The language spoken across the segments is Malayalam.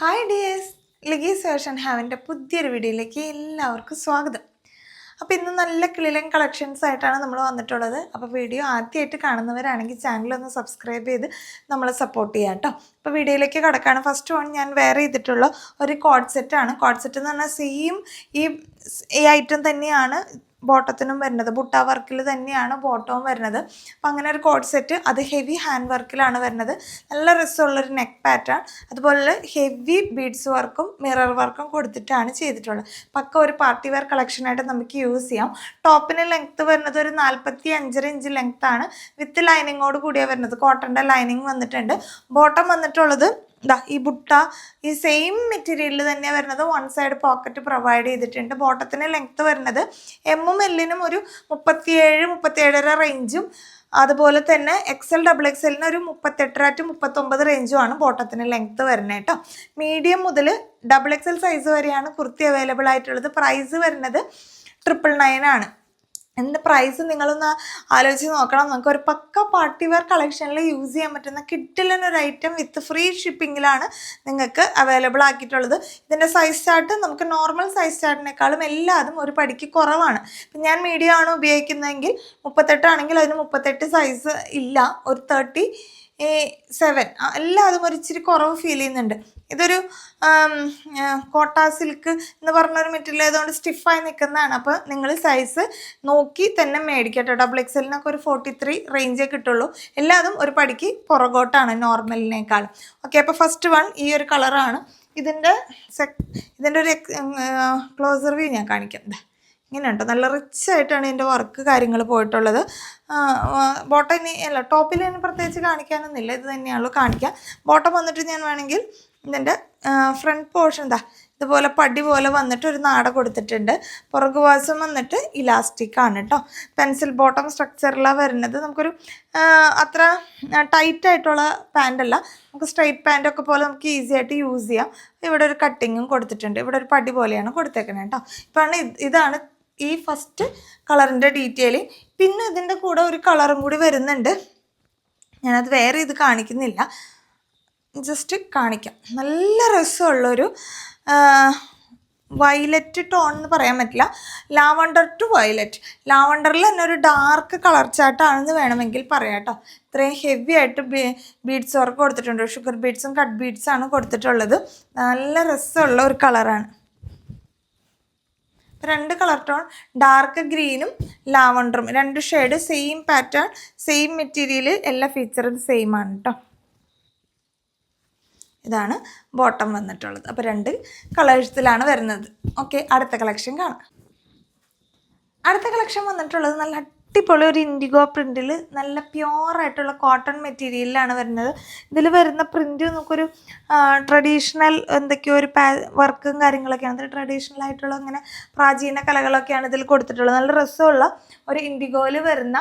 ഹായ് ഡിയേഴ്സ്, ലിഗീസ് ഫാഷൻ ഹാവിൻ്റെ പുതിയൊരു വീഡിയോയിലേക്ക് എല്ലാവർക്കും സ്വാഗതം. അപ്പോൾ ഇന്ന് നല്ല കിളിലൻ കളക്ഷൻസ് ആയിട്ടാണ് നമ്മൾ വന്നിട്ടുള്ളത്. അപ്പോൾ വീഡിയോ ആദ്യമായിട്ട് കാണുന്നവരാണെങ്കിൽ ചാനലൊന്ന് സബ്സ്ക്രൈബ് ചെയ്ത് നമ്മളെ സപ്പോർട്ട് ചെയ്യാം കേട്ടോ. അപ്പോൾ വീഡിയോയിലേക്ക് കിടക്കുകയാണ്. ഫസ്റ്റ് വൺ ഞാൻ വെയർ ചെയ്തിട്ടുള്ള ഒരു കോഡ് സെറ്റാണ്. കോഡ് സെറ്റ് എന്ന് പറഞ്ഞാൽ സെയിം ഈ ഐറ്റം തന്നെയാണ് ബോട്ടത്തിനും വരുന്നത്. ബുട്ട വർക്കിൽ തന്നെയാണ് ബോട്ടവും വരുന്നത്. അപ്പം അങ്ങനെ ഒരു കോഡ് സെറ്റ്, അത് ഹെവി ഹാൻഡ് വർക്കിലാണ് വരുന്നത്. നല്ല രസമുള്ളൊരു നെക്ക് പാറ്റേൺ, അതുപോലെ ഹെവി ബീഡ്സ് വർക്കും മിറർ വർക്കും കൊടുത്തിട്ടാണ് ചെയ്തിട്ടുള്ളത്. പക്ക ഒരു പാർട്ടി വെയർ കളക്ഷനായിട്ട് നമുക്ക് യൂസ് ചെയ്യാം. ടോപ്പിന് ലെങ്ത്ത് വരുന്നത് ഒരു 45 ഇഞ്ച് ലെങ്ത്താണ്. വിത്ത് ലൈനിങ്ങോട് കൂടിയാണ് വരുന്നത്. കോട്ടൻ്റെ ലൈനിങ് വന്നിട്ടുണ്ട്. ബോട്ടം വന്നിട്ടുള്ളത് ഈ ബുട്ട ഈ സെയിം മെറ്റീരിയലിൽ തന്നെ വരുന്നത്. വൺ സൈഡ് പോക്കറ്റ് പ്രൊവൈഡ് ചെയ്തിട്ടുണ്ട്. ബോട്ടത്തിന് ലെങ്ത്ത് വരുന്നത് എമ്മും എല്ലിനും ഒരു 37-37.5 റേഞ്ചും, അതുപോലെ തന്നെ XL XXLന് ഒരു 38-39 റേഞ്ചുമാണ് ബോട്ടത്തിന് ലെങ്ത്ത് വരുന്നത് കേട്ടോ. മീഡിയം മുതൽ XXL സൈസ് വരെയാണ് കുർത്തി അവൈലബിൾ ആയിട്ടുള്ളത്. പ്രൈസ് വരുന്നത് 999 ആണ്. എൻ്റെ പ്രൈസ് നിങ്ങളൊന്ന് ആലോചിച്ച് നോക്കണം. നമുക്കൊരു പക്ക പാർട്ടി വെയർ കളക്ഷനിൽ യൂസ് ചെയ്യാൻ പറ്റുന്ന കിഡിലൊരു ഐറ്റം വിത്ത് ഫ്രീ ഷിപ്പിങ്ങിലാണ് നിങ്ങൾക്ക് അവൈലബിൾ ആക്കിയിട്ടുള്ളത്. ഇതിൻ്റെ സൈസ് ചാർട്ട് നമുക്ക് നോർമൽ സൈസ് ചാർട്ടിനേക്കാളും എല്ലാതും ഒരു പടിക്ക് കുറവാണ്. ഇപ്പം ഞാൻ മീഡിയം ആണ് ഉപയോഗിക്കുന്നതെങ്കിൽ 38 ആണെങ്കിൽ അതിന് 38 സൈസ് ഇല്ല, ഒരു 37 എല്ലാതും ഒരു ഇച്ചിരി കുറവ് ഫീൽ ചെയ്യുന്നുണ്ട്. ഇതൊരു കോട്ട സിൽക്ക് എന്ന് പറഞ്ഞൊരു മെറ്റീരിയൽ ആയതുകൊണ്ട് സ്റ്റിഫായി നിൽക്കുന്നതാണ്. അപ്പോൾ നിങ്ങൾ സൈസ് നോക്കി തന്നെ മേടിക്കട്ടോ. XXLനൊക്കെ ഒരു 43 റേഞ്ചേ കിട്ടുള്ളൂ. എല്ലാതും ഒരു പടിക്ക് പുറകോട്ടാണ് നോർമലിനേക്കാളും. ഓക്കെ, അപ്പോൾ ഫസ്റ്റ് വൺ ഈ ഒരു കളറാണ്. ഇതിൻ്റെ ഒരു ക്ലോസർ വ്യൂ ഞാൻ കാണിക്കാം. ഇങ്ങനെ ഉണ്ടോ, നല്ല റിച്ച് ആയിട്ടാണ് ഇതിൻ്റെ വർക്ക് കാര്യങ്ങൾ പോയിട്ടുള്ളത്. ബോട്ടം ടോപ്പിൽ തന്നെ പ്രത്യേകിച്ച് കാണിക്കാനൊന്നുമില്ല, ഇത് തന്നെയാണല്ലോ കാണിക്കാം. ബോട്ടം വന്നിട്ട് ഞാൻ വേണമെങ്കിൽ ഇതിൻ്റെ ഫ്രണ്ട് പോർഷൻ ഇതുപോലെ പടി പോലെ വന്നിട്ട് ഒരു നാട കൊടുത്തിട്ടുണ്ട്. പുറകുവാസം വന്നിട്ട് ഇലാസ്റ്റിക് ആണ് കേട്ടോ. പെൻസിൽ ബോട്ടം സ്ട്രക്ചറിലാണ് വരുന്നത്. നമുക്കൊരു അത്ര ടൈറ്റായിട്ടുള്ള പാൻ്റല്ല, നമുക്ക് സ്ട്രൈറ്റ് പാൻറ്റൊക്കെ പോലെ നമുക്ക് ഈസി ആയിട്ട് യൂസ് ചെയ്യാം. ഇവിടെ ഒരു കട്ടിങ്ങും കൊടുത്തിട്ടുണ്ട്. ഇവിടെ ഒരു പടി പോലെയാണ് കൊടുത്തേക്കുന്നത് കേട്ടോ. ഇപ്പം ഇതാണ് ഈ ഫസ്റ്റ് കളറിൻ്റെ ഡീറ്റെയിലിങ്. പിന്നെ ഇതിൻ്റെ കൂടെ ഒരു കളറും കൂടി വരുന്നുണ്ട്. ഞാനത് വേറെ ഇത് കാണിക്കുന്നില്ല, ജസ്റ്റ് കാണിക്കാം. നല്ല രസമുള്ളൊരു വയലറ്റ് ടോൺ എന്ന് പറയാൻ പറ്റില്ല, ലാവണ്ടർ ടു വയലറ്റ്. ലാവണ്ടറിൽ തന്നെ ഒരു ഡാർക്ക് കളർ ചാട്ടാണെന്ന് വേണമെങ്കിൽ പറയാം കേട്ടോ. ഇത്രയും ഹെവി ആയിട്ട് ബീഡ്സ് വർക്ക് കൊടുത്തിട്ടുണ്ട്. ഷുഗർ ബീഡ്സും കട്ട് ബീഡ്സാണ് കൊടുത്തിട്ടുള്ളത്. നല്ല രസമുള്ള ഒരു കളറാണ്. രണ്ട് കളർ ടോൺ, ഡാർക്ക് ഗ്രീനും ലാവണ്ടറും, രണ്ട് shade, same pattern, same material, എല്ലാ ഫീച്ചറും സെയിം ആണ് കേട്ടോ. ഇതാണ് ബോട്ടം വന്നിട്ടുള്ളത്. അപ്പോൾ രണ്ട് കളേഴ്സിലാണ് വരുന്നത്. ഓക്കെ, അടുത്ത കളക്ഷൻ കാണാം. അടുത്ത കളക്ഷൻ വന്നിട്ടുള്ളത് നല്ല അടിപൊളി ഒരു ഇൻഡിഗോ പ്രിൻറ്റിൽ നല്ല പ്യുവറായിട്ടുള്ള കോട്ടൺ മെറ്റീരിയലിലാണ് വരുന്നത്. ഇതിൽ വരുന്ന പ്രിൻറ്റ് നമുക്കൊരു ട്രഡീഷണൽ എന്തൊക്കെയോ ഒരു വർക്കും കാര്യങ്ങളൊക്കെയാണ്. അതിൽ ട്രഡീഷണൽ ആയിട്ടുള്ള അങ്ങനെ പ്രാചീന കലകളൊക്കെയാണ് ഇതിൽ കൊടുത്തിട്ടുള്ളത്. നല്ല രസമുള്ള ഒരു ഇൻഡിഗോയിൽ വരുന്ന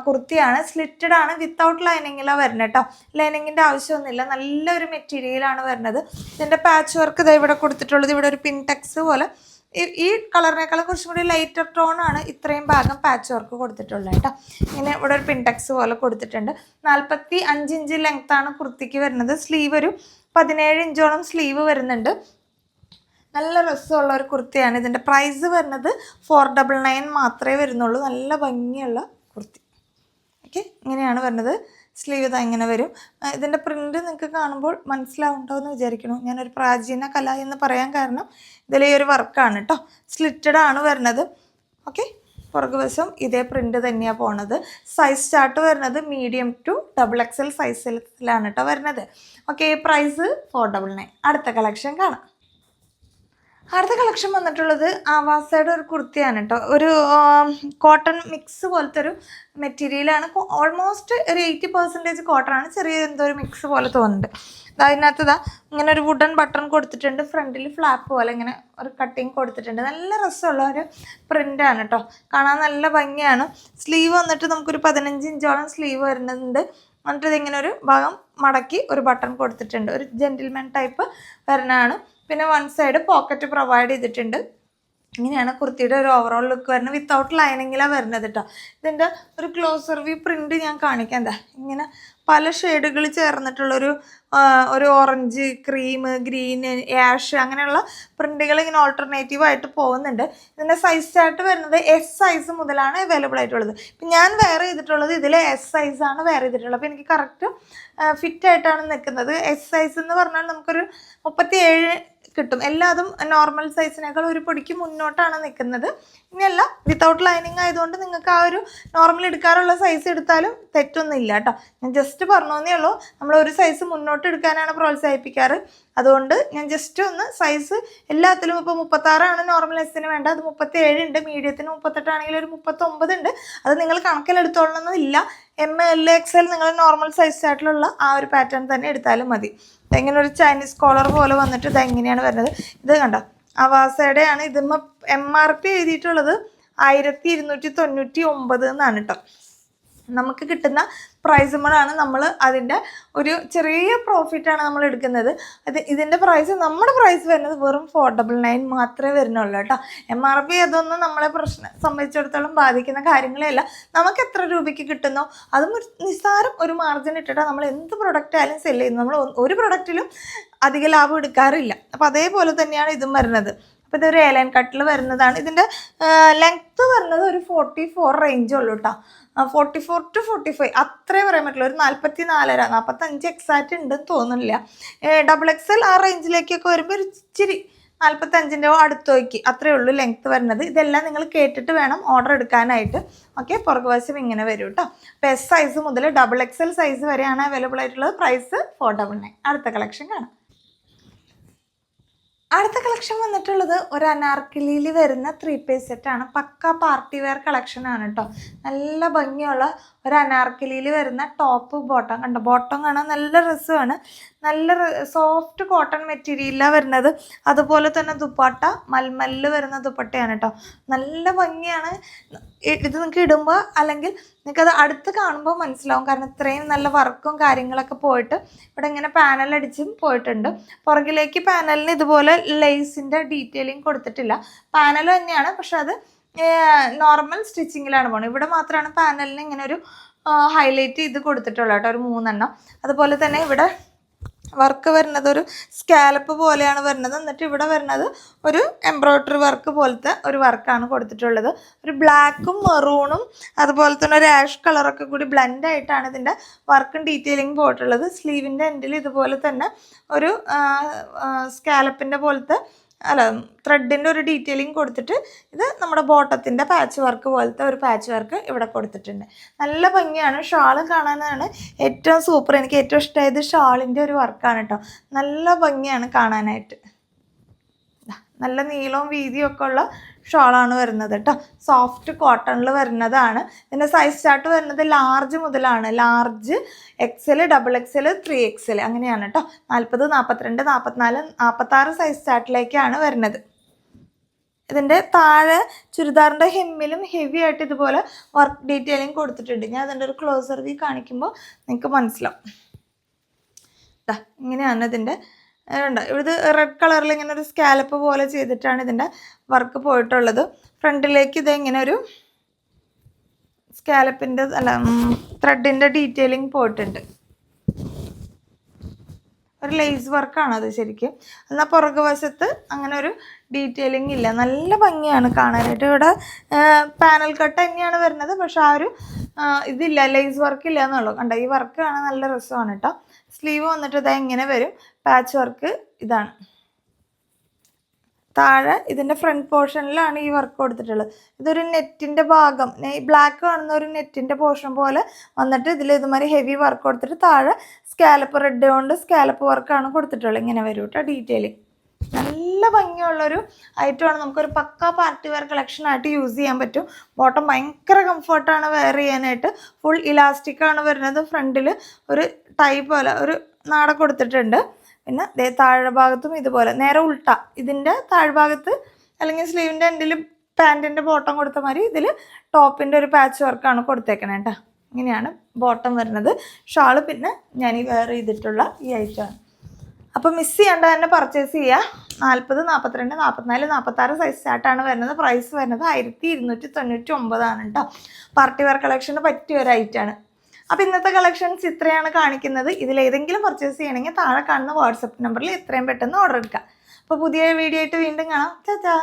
കുർത്തിയാണ്. സ്ലിറ്റഡ് ആണ്, വിത്തൗട്ട് ലൈനിങ്ങിലാണ് വരുന്നത് കേട്ടോ. ലൈനിങ്ങിൻ്റെ ആവശ്യമൊന്നുമില്ല. നല്ലൊരു മെറ്റീരിയലാണ് വരുന്നത്. ഇതിൻ്റെ പാച്ച് വർക്ക് ഇതാ ഇവിടെ കൊടുത്തിട്ടുള്ളത്. ഇവിടെ ഒരു പിൻടെക്സ് പോലെ ഈ കളറിനേക്കാളും കുറച്ചും കൂടി ലൈറ്റർ ടോണാണ് ഇത്രയും ഭാഗം പാച്ച് വർക്ക് കൊടുത്തിട്ടുള്ളത് കേട്ടോ. ഇങ്ങനെ ഇവിടെ ഒരു പിൻടെക്സ് പോലെ കൊടുത്തിട്ടുണ്ട്. 45 ഇഞ്ച് ലെങ്ത്താണ് കുർത്തിക്ക് വരുന്നത്. സ്ലീവ് ഒരു 17 ഇഞ്ചോളം സ്ലീവ് വരുന്നുണ്ട്. നല്ല രസമുള്ള ഒരു കുർത്തിയാണ്. ഇതിൻ്റെ പ്രൈസ് വരുന്നത് 499 മാത്രമേ വരുന്നുള്ളൂ. നല്ല ഭംഗിയുള്ള കുർത്തി. ഓക്കെ, ഇങ്ങനെയാണ് വരുന്നത്. സ്ലീവ് ഇതാ ഇങ്ങനെ വരും. ഇതിൻ്റെ പ്രിൻറ്റ് നിങ്ങൾക്ക് കാണുമ്പോൾ മനസ്സിലാവുണ്ടോ എന്ന് വിചാരിക്കണം. ഞാനൊരു പ്രാചീന കല എന്ന് പറയാൻ കാരണം ഇതിലെ ഒരു വർക്കാണ് കേട്ടോ. സ്ലിറ്റഡ് ആണ് വരുന്നത്. ഓക്കെ, പുറകുവശം ഇതേ പ്രിൻറ്റ് തന്നെയാണ് പോണത്. സൈസ് ചാർട്ട് വരുന്നത് മീഡിയം ടു XXL സൈസിലാണ് കേട്ടോ വരുന്നത്. Okay, price 499. അടുത്ത കളക്ഷൻ കാണാം. അടുത്ത കളക്ഷൻ വന്നിട്ടുള്ളത് ആവാസയുടെ ഒരു കുർത്തിയാണ് കേട്ടോ. ഒരു കോട്ടൺ മിക്സ് പോലത്തെ ഒരു മെറ്റീരിയലാണ്. ഓൾമോസ്റ്റ് ഒരു 80% കോട്ടൺ, ചെറിയ എന്തോ ഒരു മിക്സ് പോലെ തോന്നുന്നുണ്ട്. അതിനകത്ത് ഇങ്ങനെ ഒരു വുഡൻ ബട്ടൺ കൊടുത്തിട്ടുണ്ട്. ഫ്രണ്ടിൽ ഫ്ലാപ്പ് പോലെ ഇങ്ങനെ ഒരു കട്ടിങ് കൊടുത്തിട്ടുണ്ട്. നല്ല രസമുള്ള ഒരു പ്രിൻ്റാണ് കേട്ടോ. കാണാൻ നല്ല ഭംഗിയാണ്. സ്ലീവ് വന്നിട്ട് നമുക്കൊരു 15 ഇഞ്ചോളം സ്ലീവ് വരുന്നുണ്ട്. എന്നിട്ട് ഇതിങ്ങനെ ഒരു ഭാഗം മടക്കി ഒരു ബട്ടൺ കൊടുത്തിട്ടുണ്ട്. ഒരു ജെന്റിൽമാൻ ടൈപ്പ് വരുന്നതാണ്. പിന്നെ വൺ സൈഡ് പോക്കറ്റ് പ്രൊവൈഡ് ചെയ്തിട്ടുണ്ട്. ഇങ്ങനെയാണ് കുർത്തിയുടെ ഒരു ഓവറോൾ ലുക്ക് വരുന്നത്. വിത്തൗട്ട് ലൈനിങ്ങിലാണ് വരുന്നത് കേട്ടോ. ഇതിൻ്റെ ഒരു ക്ലോസർ വ്യൂ പ്രിൻറ്റ് ഞാൻ കാണിക്കാം. ഇങ്ങനെ പല ഷെയ്ഡുകൾ ചേർന്നിട്ടുള്ളൊരു ഒരു ഓറഞ്ച്, ക്രീം, ഗ്രീൻ, ആഷ് അങ്ങനെയുള്ള പ്രിന്റുകൾ ഇങ്ങനെ ഓൾട്ടർനേറ്റീവ് ആയിട്ട് പോകുന്നുണ്ട്. ഇതിൻ്റെ സൈസ് ചാർട്ട് വരുന്നത് എസ് സൈസ് മുതലാണ് അവൈലബിൾ ആയിട്ടുള്ളത്. ഇപ്പം ഞാൻ വെയർ ചെയ്തിട്ടുള്ളത് ഇതിൽ എസ് സൈസാണ് വെയർ ചെയ്തിട്ടുള്ളത്. അപ്പോൾ എനിക്ക് കറക്റ്റ് ഫിറ്റ് ആയിട്ടാണ് നിൽക്കുന്നത്. എസ് സൈസ് എന്ന് പറഞ്ഞാൽ നമുക്കൊരു 37 കിട്ടും. എല്ലാതും നോർമൽ സൈസിനേക്കാൾ ഒരു പൊടിക്ക് മുന്നോട്ടാണ് നിൽക്കുന്നത്. ഇനിയല്ല, വിത്തൗട്ട് ലൈനിങ് ആയതുകൊണ്ട് നിങ്ങൾക്ക് ആ ഒരു നോർമൽ എടുക്കാറുള്ള സൈസ് എടുത്താലും തെറ്റൊന്നും ഇല്ല കേട്ടോ. ഞാൻ ജസ്റ്റ് പറഞ്ഞേ ഉള്ളൂ, നമ്മൾ ഒരു സൈസ് മുന്നോട്ട് എടുക്കാനാണ് പ്രോത്സാഹിപ്പിക്കാറ്. അതുകൊണ്ട് ഞാൻ ജസ്റ്റ് ഒന്ന് സൈസ് എല്ലാത്തിലും, ഇപ്പോൾ 36 നോർമൽ എസിന് വേണ്ട, അത് 37 ഉണ്ട്. മീഡിയത്തിന് 38 ആണെങ്കിൽ ഒരു 39 ഉണ്ട്. അത് നിങ്ങൾ കണക്കിലെടുത്തോളണമെന്നില്ല. ML XL നിങ്ങൾ നോർമൽ സൈസ് ആയിട്ടുള്ള ആ ഒരു പാറ്റേൺ തന്നെ എടുത്താലും മതി. ഇങ്ങനെ ഒരു ചൈനീസ് കോളർ പോലെ വന്നിട്ട് ഇത് എങ്ങനെയാണ് വരുന്നത്, ഇത് കണ്ടോ, അവാസയുടെ ആണ്. ഇത് MRP എഴുതിയിട്ടുള്ളത് 1299 എന്നാണ് കേട്ടോ. നമുക്ക് കിട്ടുന്ന പ്രൈസുമ്പോഴാണ് നമ്മൾ അതിൻ്റെ ഒരു ചെറിയ പ്രോഫിറ്റാണ് നമ്മൾ എടുക്കുന്നത്. ഇതിൻ്റെ പ്രൈസ്, നമ്മുടെ പ്രൈസ് വരുന്നത് വെറും 499 മാത്രമേ വരുന്നുള്ളൂ കേട്ടോ. MRP അതൊന്നും നമ്മളെ സംബന്ധിച്ചിടത്തോളം ബാധിക്കുന്ന കാര്യങ്ങളേ അല്ല. നമുക്ക് എത്ര രൂപയ്ക്ക് കിട്ടുന്നോ അതും ഒരു നിസ്സാരം ഒരു മാർജിൻ ഇട്ടിട്ടാണ് നമ്മൾ എന്ത് പ്രൊഡക്റ്റ് ആയാലും സെല് ചെയ്യുന്നത്. നമ്മൾ ഒരു പ്രൊഡക്റ്റിലും അധിക ലാഭം എടുക്കാറില്ല. അപ്പോൾ അതേപോലെ തന്നെയാണ് ഇതും വരുന്നത്. അപ്പോൾ ഇതൊരു എലൈൻ കട്ടിൽ വരുന്നതാണ്. ഇതിൻ്റെ ലെങ്ത്ത് വരുന്നത് ഒരു 44 റേഞ്ച് ഉള്ളൂ കേട്ടോ. 44 to 45 അത്രേ പറയാൻ പറ്റുള്ളൂ. ഒരു 44, 45 എക്സാക്റ്റ് ഉണ്ടെന്ന് തോന്നുന്നില്ല. XXL ആ റേഞ്ചിലേക്കൊക്കെ വരുമ്പോൾ ഒരു ഇച്ചിരി 45ൻ്റെ അടുത്തേക്ക് അത്രയേ ഉള്ളൂ ലെങ്ത്ത് വരുന്നത്. ഇതെല്ലാം നിങ്ങൾ കേട്ടിട്ട് വേണം ഓർഡർ എടുക്കാനായിട്ട്. ഓക്കെ, പുറകുവശം ഇങ്ങനെ വരും കേട്ടോ. അപ്പോൾ S സൈസ് മുതൽ XXL സൈസ് വരെയാണ് അവൈലബിൾ ആയിട്ടുള്ളത്. പ്രൈസ് 499. അടുത്ത കളക്ഷൻ കാണാം. അടുത്ത കളക്ഷൻ വന്നിട്ടുള്ളത് ഒരു അനാർക്കലിയിൽ വരുന്ന 3 പീസ് സെറ്റാണ്. പക്ക പാർട്ടി വെയർ കളക്ഷൻ ആണ് കേട്ടോ. നല്ല ഭംഗിയുള്ള ഒരു അനാർക്കലിയിൽ വരുന്ന ടോപ്പ് ബോട്ടം കണ്ടോ. ബോട്ടം കാണാൻ നല്ല രസമാണ്. നല്ല സോഫ്റ്റ് കോട്ടൺ മെറ്റീരിയലാണ് വരുന്നത്. അതുപോലെ തന്നെ ദുപ്പട്ട മൽമല്ല് വരുന്ന ദുപ്പട്ടയാണ് കേട്ടോ. നല്ല ഭംഗിയാണ്. ഇത് നിങ്ങൾക്ക് ഇടുമ്പോൾ അല്ലെങ്കിൽ നിങ്ങൾക്കത് അടുത്ത് കാണുമ്പോൾ മനസ്സിലാവും. കാരണം ഇത്രയും നല്ല വർക്കും കാര്യങ്ങളൊക്കെ പോയിട്ട് ഇവിടെ ഇങ്ങനെ പാനൽ അടിച്ചും പോയിട്ടുണ്ട്. പുറകിലേക്ക് പാനലിന് ഇതുപോലെ ലേസിൻ്റെ ഡീറ്റെയിലിംഗ് കൊടുത്തിട്ടില്ല. പാനൽ തന്നെയാണ്, പക്ഷെ അത് നോർമൽ സ്റ്റിച്ചിങ്ങിലാണ് പോകുന്നത്. ഇവിടെ മാത്രമാണ് പാനലിന് ഇങ്ങനെ ഒരു ഹൈലൈറ്റ് ചെയ്ത് കൊടുത്തിട്ടുള്ളത് കേട്ടോ, ഒരു 3 എണ്ണം. അതുപോലെ തന്നെ ഇവിടെ വർക്ക് വരുന്നത് ഒരു സ്കാലപ്പ് പോലെയാണ് വരുന്നത്. എന്നിട്ട് ഇവിടെ വരുന്നത് ഒരു എംബ്രോയ്ഡറി വർക്ക് പോലത്തെ ഒരു വർക്കാണ് കൊടുത്തിട്ടുള്ളത്. ഒരു ബ്ലാക്കും മെറൂണും അതുപോലെ തന്നെ ഒരു ആഷ് കളറൊക്കെ കൂടി ബ്ലെൻഡ് ആയിട്ടാണ് ഇതിൻ്റെ വർക്കും ഡീറ്റെയിലിംഗ് പോയിട്ടുള്ളത്. സ്ലീവിൻ്റെ എൻഡിൽ ഇതുപോലെ തന്നെ ഒരു സ്കാലപ്പിൻ്റെ പോലത്തെ ത്രെഡിൻ്റെ ഒരു ഡീറ്റെയിലിംഗ് കൊടുത്തിട്ട് ഇത് നമ്മുടെ ബോട്ടത്തിൻ്റെ പാച്ച് വർക്ക് പോലത്തെ ഒരു പാച്ച് വർക്ക് ഇവിടെ കൊടുത്തിട്ടുണ്ട്. നല്ല ഭംഗിയാണ്. ഷാള് കാണാനാണ് ഏറ്റവും സൂപ്പർ. എനിക്ക് ഏറ്റവും ഇഷ്ടമായത് ഷാളിൻ്റെ ഒരു വർക്കാണ് കേട്ടോ. നല്ല ഭംഗിയാണ് കാണാനായിട്ട്. നല്ല നീളവും വീതിയും ഒക്കെ ഉള്ള ഷോളാണ് വരുന്നത് കേട്ടോ. സോഫ്റ്റ് കോട്ടണിൽ വരുന്നതാണ്. ഇതിൻ്റെ സൈസ് ചാർട്ട് വരുന്നത് ലാർജ് മുതലാണ്. ലാർജ്, XL, XXL, 3XL അങ്ങനെയാണ് കേട്ടോ. 40, 42, 44, 46 സൈസ് ചാർട്ടിലേക്കാണ് വരുന്നത്. ഇതിൻ്റെ താഴെ ചുരിദാറിൻ്റെ ഹെമ്മിലും ഹെവി ആയിട്ട് ഇതുപോലെ വർക്ക് ഡീറ്റെയിലിംഗ് കൊടുത്തിട്ടുണ്ട്. ഞാൻ അതിൻ്റെ ഒരു ക്ലോസർ വ്യൂ കാണിക്കുമ്പോൾ നിങ്ങൾക്ക് മനസ്സിലാവും. ഇങ്ങനെയാണ് ഇതിൻ്റെ ഉണ്ട്. ഇത് റെഡ് കളറിൽ ഇങ്ങനെ ഒരു സ്കാലപ്പ് പോലെ ചെയ്തിട്ടാണ് ഇതിൻ്റെ വർക്ക് പോയിട്ടുള്ളത്. ഫ്രണ്ടിലേക്ക് ഇത് ഇങ്ങനെ ഒരു സ്കാലപ്പിൻ്റെ ത്രെഡിൻ്റെ ഡീറ്റെയിലിംഗ് പോയിട്ടുണ്ട്. ഒരു ലേസ് വർക്കാണ് അത് ശരിക്കും. എന്നാൽ പുറകു വശത്ത് അങ്ങനെ ഒരു ഡീറ്റെയിലിംഗ് ഇല്ല. നല്ല ഭംഗിയാണ് കാണാനായിട്ട്. ഇവിടെ പാനൽ കട്ട് തന്നെയാണ് വരുന്നത്, പക്ഷെ ആ ഒരു ഇതില്ല, ലേസ് വർക്ക് ഇല്ല എന്നുള്ളൂ. കണ്ടോ, ഈ വർക്ക് കാണാൻ നല്ല രസമാണ് കേട്ടോ. സ്ലീവ് വന്നിട്ട് ഇതാ ഇങ്ങനെ വരും. പാച്ച് വർക്ക് ഇതാണ്. താഴെ ഇതിൻ്റെ ഫ്രണ്ട് പോർഷനിലാണ് ഈ വർക്ക് കൊടുത്തിട്ടുള്ളത്. ഇതൊരു നെറ്റിൻ്റെ ഭാഗം, ബ്ലാക്ക് കാണുന്ന ഒരു നെറ്റിൻ്റെ പോർഷൻ പോലെ വന്നിട്ട് ഇതിൽ ഇതുമാതിരി ഹെവി വർക്ക് കൊടുത്തിട്ട് താഴെ സ്കാലപ്പ് റെഡ് കൊണ്ട് സ്കാലപ്പ് വർക്കാണ് കൊടുത്തിട്ടുള്ളത്. ഇങ്ങനെ വരും കേട്ടോ ഡീറ്റെയിലിംഗ്. നല്ല ഭംഗിയുള്ളൊരു ഐറ്റമാണ്. നമുക്കൊരു പക്ക പാർട്ടി വെയർ കളക്ഷനായിട്ട് യൂസ് ചെയ്യാൻ പറ്റും. ബോട്ടം ഭയങ്കര കംഫർട്ടാണ് വെയർ ചെയ്യാനായിട്ട്. ഫുൾ ഇലാസ്റ്റിക്കാണ് വരുന്നത്. ഫ്രണ്ടിൽ ഒരു ടൈ പോലെ ഒരു നാട കൊടുത്തിട്ടുണ്ട്. പിന്നെ താഴെ ഭാഗത്തും ഇതുപോലെ നേരെ ഉൾട്ട ഇതിൻ്റെ താഴ്ഭാഗത്ത് അല്ലെങ്കിൽ സ്ലീവിൻ്റെ എൻഡിൽ പാൻറ്റിൻ്റെ ബോട്ടം കൊടുത്ത മാതിരി ഇതിൽ ടോപ്പിൻ്റെ ഒരു പാച്ച് വർക്കാണ് കൊടുത്തേക്കണേ കേട്ടോ. ഇങ്ങനെയാണ് ബോട്ടം വരുന്നത്. ഷാള് പിന്നെ ഞാൻ ഈ വെയർ ചെയ്തിട്ടുള്ള ഈ ഐറ്റമാണ്. അപ്പോൾ മിസ് ചെയ്യാണ്ട് തന്നെ പർച്ചേസ് ചെയ്യുക. 40, 42, 44, 46 സൈസ് സ്റ്റാർട്ടാണ് വരുന്നത്. പ്രൈസ് വരുന്നത് 1299 ആണ് കേട്ടോ. പാർട്ടി വെയർ കളക്ഷന് പറ്റിയ ഒരു ഐറ്റമാണ്. അപ്പോൾ ഇന്നത്തെ കളക്ഷൻസ് ഇത്രയാണ് കാണിക്കുന്നത്. ഇതിലേതെങ്കിലും പർച്ചേസ് ചെയ്യണമെങ്കിൽ താഴെ കാണുന്ന വാട്സപ്പ് നമ്പറിൽ എത്രയും പെട്ടെന്ന് ഓർഡർ എടുക്കുക. അപ്പോൾ പുതിയ വീഡിയോ ആയിട്ട് വീണ്ടും കാണാം. ചാ